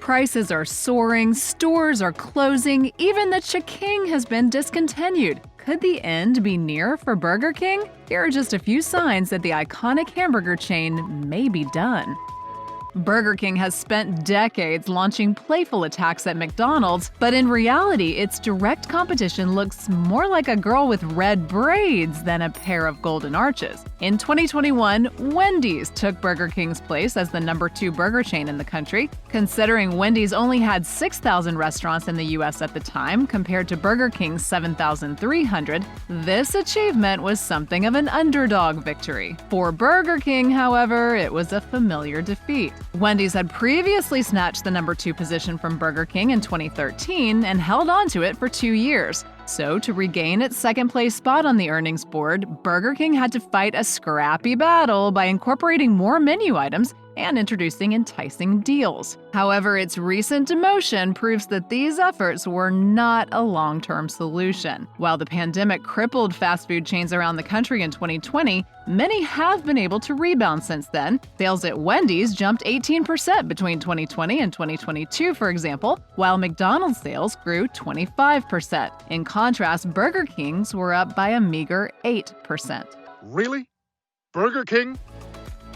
Prices are soaring, stores are closing, even the Cha-King has been discontinued. Could the end be near for Burger King? Here are just a few signs that the iconic hamburger chain may be done. Burger King has spent decades launching playful attacks at McDonald's, but in reality, its direct competition looks more like a girl with red braids than a pair of golden arches. In 2021, Wendy's took Burger King's place as the #2 burger chain in the country. Considering Wendy's only had 6,000 restaurants in the US at the time, compared to Burger King's 7,300, this achievement was something of an underdog victory. For Burger King, however, it was a familiar defeat. Wendy's had previously snatched the #2 position from Burger King in 2013 and held on to it for 2 years. So, to regain its second-place spot on the earnings board, Burger King had to fight a scrappy battle by incorporating more menu items and introducing enticing deals. However, its recent demotion proves that these efforts were not a long-term solution. While the pandemic crippled fast food chains around the country in 2020, many have been able to rebound since then. Sales at Wendy's jumped 18% between 2020 and 2022, for example, while McDonald's sales grew 25%. In contrast, Burger King's were up by a meager 8%. Really? Burger King?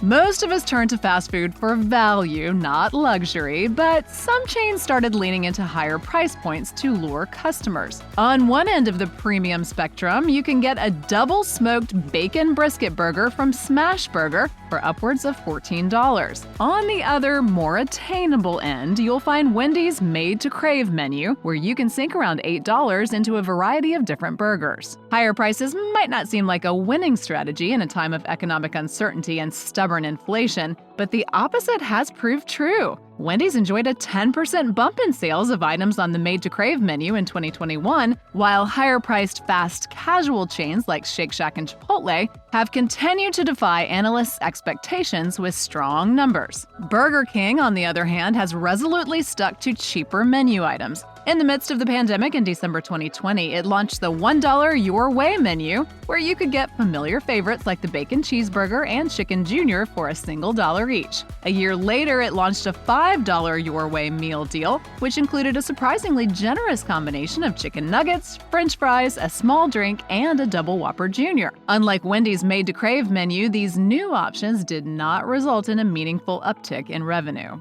Most of us turn to fast food for value, not luxury, but some chains started leaning into higher price points to lure customers. On one end of the premium spectrum, you can get a double-smoked bacon brisket burger from Smash Burger for upwards of $14. On the other, more attainable end, you'll find Wendy's Made to Crave menu, where you can sink around $8 into a variety of different burgers. Higher prices might not seem like a winning strategy in a time of economic uncertainty and stubborn inflation, but the opposite has proved true. Wendy's enjoyed a 10% bump in sales of items on the Made to Crave menu in 2021, while higher-priced fast casual chains like Shake Shack and Chipotle have continued to defy analysts' expectations with strong numbers. Burger King, on the other hand, has resolutely stuck to cheaper menu items. In the midst of the pandemic in December 2020, it launched the $1 Your Way menu, where you could get familiar favorites like the Bacon Cheeseburger and Chicken Jr. for a single $1 each. A year later, it launched a $5 Your Way meal deal, which included a surprisingly generous combination of chicken nuggets, french fries, a small drink, and a double Whopper Jr. Unlike Wendy's Made to Crave menu, these new options did not result in a meaningful uptick in revenue.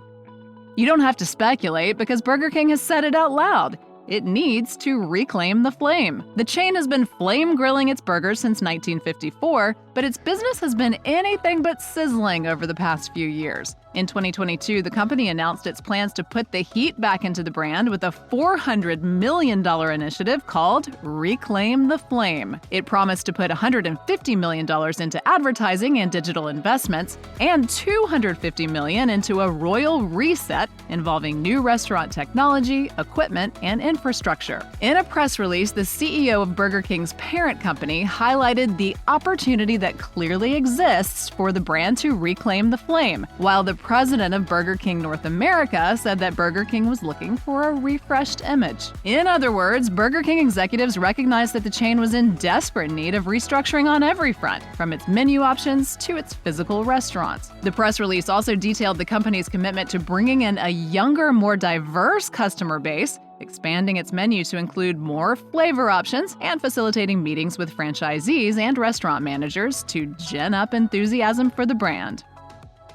You don't have to speculate because Burger King has said it out loud. It needs to reclaim the flame. The chain has been flame grilling its burgers since 1954, but its business has been anything but sizzling over the past few years. In 2022, the company announced its plans to put the heat back into the brand with a $400 million initiative called Reclaim the Flame. It promised to put $150 million into advertising and digital investments and $250 million into a royal reset involving new restaurant technology, equipment, and infrastructure. In a press release, the CEO of Burger King's parent company highlighted the opportunity that clearly exists for the brand to reclaim the flame, while the president of Burger King North America said that Burger King was looking for a refreshed image. In other words, Burger King executives recognized that the chain was in desperate need of restructuring on every front, from its menu options to its physical restaurants. The press release also detailed the company's commitment to bringing in a younger, more diverse customer base, expanding its menu to include more flavor options, and facilitating meetings with franchisees and restaurant managers to gin up enthusiasm for the brand.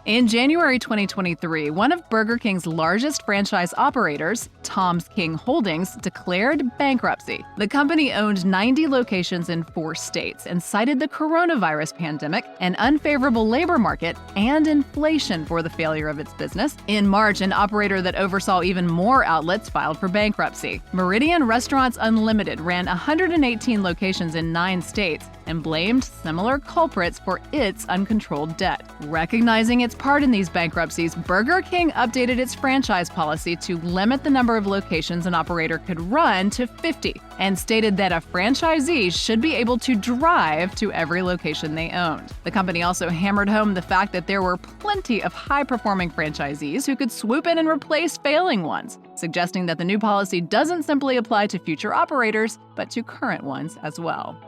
In January 2023, one of Burger King's largest franchise operators, Tom's King Holdings, declared bankruptcy. The company owned 90 locations in 4 states and cited the coronavirus pandemic, an unfavorable labor market, and inflation for the failure of its business. In March, an operator that oversaw even more outlets filed for bankruptcy. Meridian Restaurants Unlimited ran 118 locations in 9 states and blamed similar culprits for its uncontrolled debt. Recognizing its part in these bankruptcies, Burger King updated its franchise policy to limit the number of locations an operator could run to 50, and stated that a franchisee should be able to drive to every location they owned. The company also hammered home the fact that there were plenty of high-performing franchisees who could swoop in and replace failing ones, suggesting that the new policy doesn't simply apply to future operators, but to current ones as well.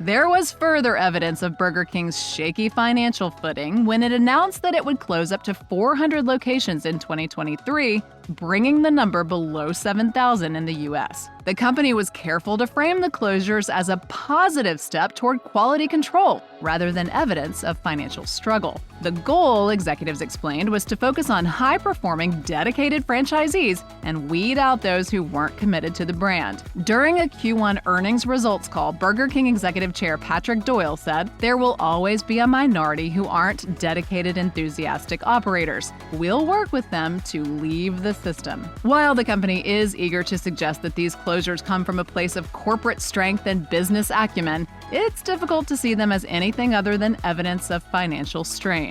There was further evidence of Burger King's shaky financial footing when it announced that it would close up to 400 locations in 2023, bringing the number below 7,000 in the U.S. The company was careful to frame the closures as a positive step toward quality control, rather than evidence of financial struggle. The goal, executives explained, was to focus on high-performing, dedicated franchisees and weed out those who weren't committed to the brand. During a Q1 earnings results call, Burger King Executive Chair Patrick Doyle said, "There will always be a minority who aren't dedicated, enthusiastic operators. We'll work with them to leave the system." While the company is eager to suggest that these closures come from a place of corporate strength and business acumen, it's difficult to see them as anything other than evidence of financial strain.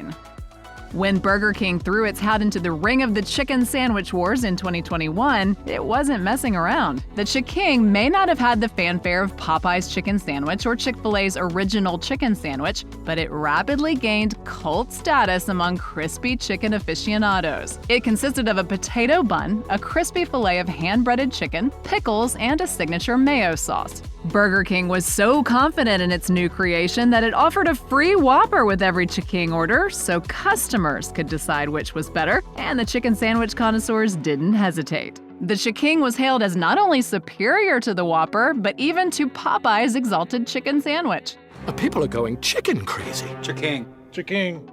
When Burger King threw its hat into the ring of the chicken sandwich wars in 2021, it wasn't messing around. The Chicken may not have had the fanfare of Popeye's chicken sandwich or Chick-fil-A's original chicken sandwich, but it rapidly gained cult status among crispy chicken aficionados. It consisted of a potato bun, a crispy fillet of hand-breaded chicken, pickles, and a signature mayo sauce. Burger King was so confident in its new creation that it offered a free Whopper with every Chicken order, so customers could decide which was better, and the chicken sandwich connoisseurs didn't hesitate. The Chicken was hailed as not only superior to the Whopper, but even to Popeye's exalted chicken sandwich. People are going chicken crazy. Chicken.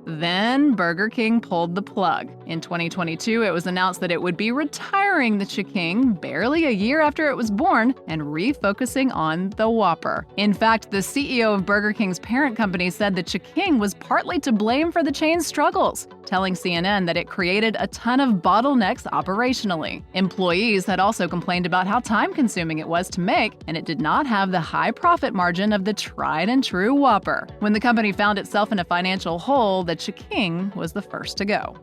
Then Burger King pulled the plug. In 2022, it was announced that it would be retiring the Chicken barely a year after it was born and refocusing on the Whopper. In fact, the CEO of Burger King's parent company said the Chicken was partly to blame for the chain's struggles, telling CNN that it created a ton of bottlenecks operationally. Employees had also complained about how time-consuming it was to make, and it did not have the high profit margin of the tried-and-true Whopper. When the company found itself in a financial hole, the Chicken was the first to go.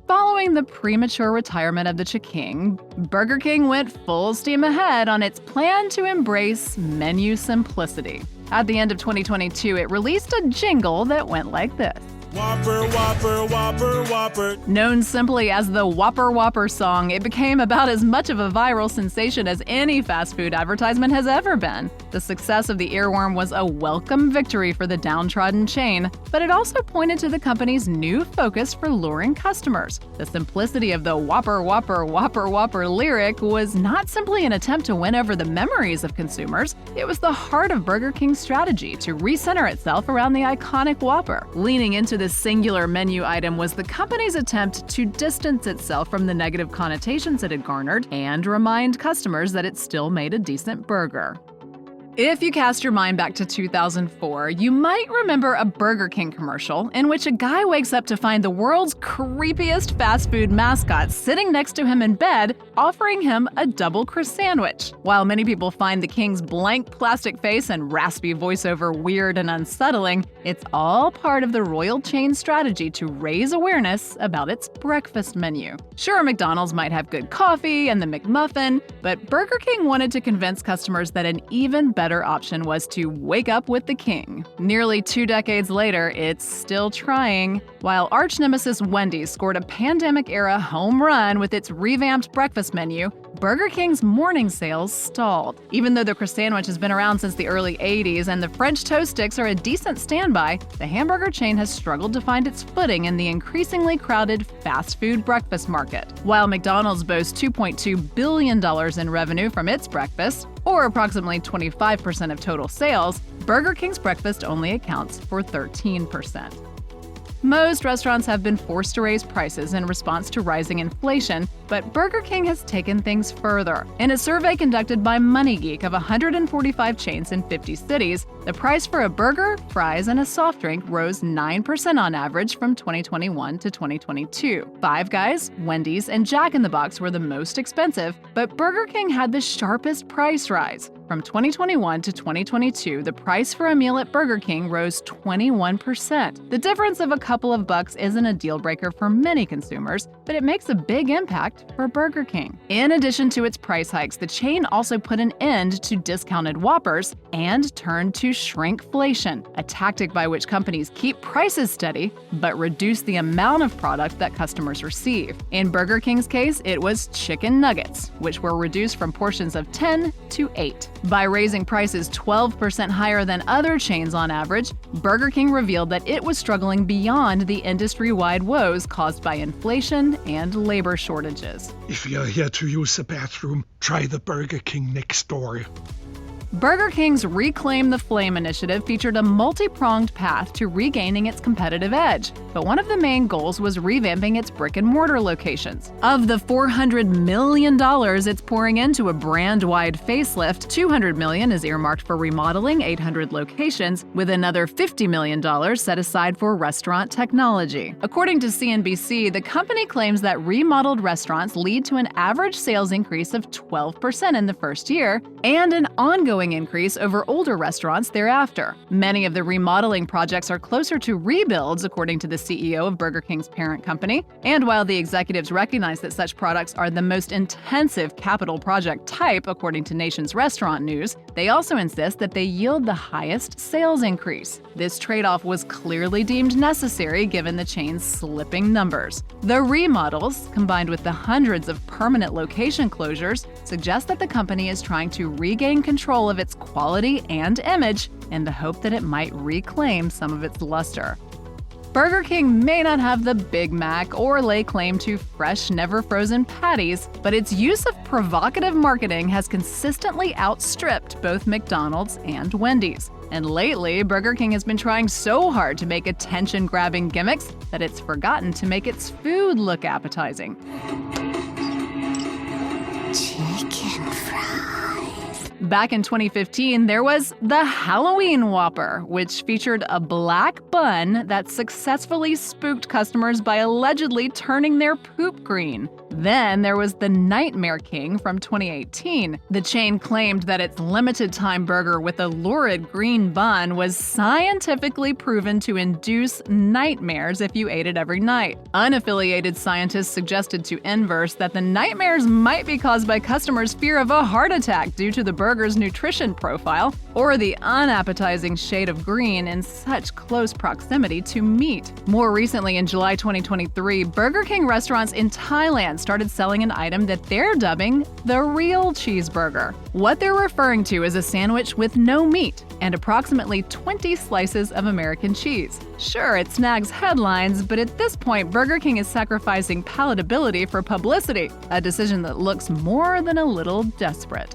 Following the premature retirement of the Chicken, Burger King went full steam ahead on its plan to embrace menu simplicity. At the end of 2022, it released a jingle that went like this. Whopper, Whopper, Whopper, Whopper. Known simply as the Whopper Whopper song, it became about as much of a viral sensation as any fast food advertisement has ever been. The success of the earworm was a welcome victory for the downtrodden chain, but it also pointed to the company's new focus for luring customers. The simplicity of the Whopper Whopper Whopper Whopper lyric was not simply an attempt to win over the memories of consumers, it was the heart of Burger King's strategy to recenter itself around the iconic Whopper. Leaning into this singular menu item was the company's attempt to distance itself from the negative connotations it had garnered and remind customers that it still made a decent burger. If you cast your mind back to 2004, you might remember a Burger King commercial in which a guy wakes up to find the world's creepiest fast food mascot sitting next to him in bed, offering him a double crust sandwich. While many people find the King's blank plastic face and raspy voiceover weird and unsettling, it's all part of the royal chain's strategy to raise awareness about its breakfast menu. Sure, McDonald's might have good coffee and the McMuffin, but Burger King wanted to convince customers that an even better option was to wake up with the King. Nearly 2 decades later, it's still trying. While arch nemesis Wendy's scored a pandemic-era home run with its revamped breakfast menu, Burger King's morning sales stalled. Even though the crust sandwich has been around since the early 80s and the French toast sticks are a decent standby, the hamburger chain has struggled to find its footing in the increasingly crowded fast food breakfast market. While McDonald's boasts $2.2 billion in revenue from its breakfast, or approximately 25% of total sales, Burger King's breakfast only accounts for 13%. Most restaurants have been forced to raise prices in response to rising inflation, but Burger King has taken things further. In a survey conducted by MoneyGeek of 145 chains in 50 cities, the price for a burger, fries, and a soft drink rose 9% on average from 2021 to 2022. Five Guys, Wendy's, and Jack in the Box were the most expensive, but Burger King had the sharpest price rise. From 2021 to 2022, the price for a meal at Burger King rose 21%. The difference of a couple of bucks isn't a deal breaker for many consumers, but it makes a big impact for Burger King. In addition to its price hikes, the chain also put an end to discounted Whoppers and turned to shrinkflation, a tactic by which companies keep prices steady but reduce the amount of product that customers receive. In Burger King's case, it was chicken nuggets, which were reduced from portions of 10 to 8. By raising prices 12% higher than other chains on average, Burger King revealed that it was struggling beyond the industry-wide woes caused by inflation and labor shortages. challenges. If you're here to use the bathroom, try the Burger King next door. Burger King's Reclaim the Flame initiative featured a multi-pronged path to regaining its competitive edge, but one of the main goals was revamping its brick-and-mortar locations. Of the $400 million it's pouring into a brand-wide facelift, $200 million is earmarked for remodeling 800 locations, with another $50 million set aside for restaurant technology. According to CNBC, the company claims that remodeled restaurants lead to an average sales increase of 12% in the first year and an ongoing increase over older restaurants thereafter. Many of the remodeling projects are closer to rebuilds, according to the CEO of Burger King's parent company. And while the executives recognize that such products are the most intensive capital project type, according to Nation's Restaurant News, they also insist that they yield the highest sales increase. This trade-off was clearly deemed necessary given the chain's slipping numbers. The remodels, combined with the hundreds of permanent location closures, suggest that the company is trying to regain control of its quality and image in the hope that it might reclaim some of its luster. Burger King may not have the Big Mac or lay claim to fresh, never-frozen patties, but its use of provocative marketing has consistently outstripped both McDonald's and Wendy's. And lately, Burger King has been trying so hard to make attention-grabbing gimmicks that it's forgotten to make its food look appetizing. Chicken fries. Back in 2015, there was the Halloween Whopper, which featured a black bun that successfully spooked customers by allegedly turning their poop green. Then there was the Nightmare King from 2018. The chain claimed that its limited-time burger with a lurid green bun was scientifically proven to induce nightmares if you ate it every night. Unaffiliated scientists suggested to Inverse that the nightmares might be caused by customers' fear of a heart attack due to the burger's nutrition profile or the unappetizing shade of green in such close proximity to meat. More recently, in July 2023, Burger King restaurants in Thailand started selling an item that they're dubbing the real cheeseburger. What they're referring to is a sandwich with no meat and approximately 20 slices of American cheese. Sure, it snags headlines, but at this point, Burger King is sacrificing palatability for publicity, a decision that looks more than a little desperate.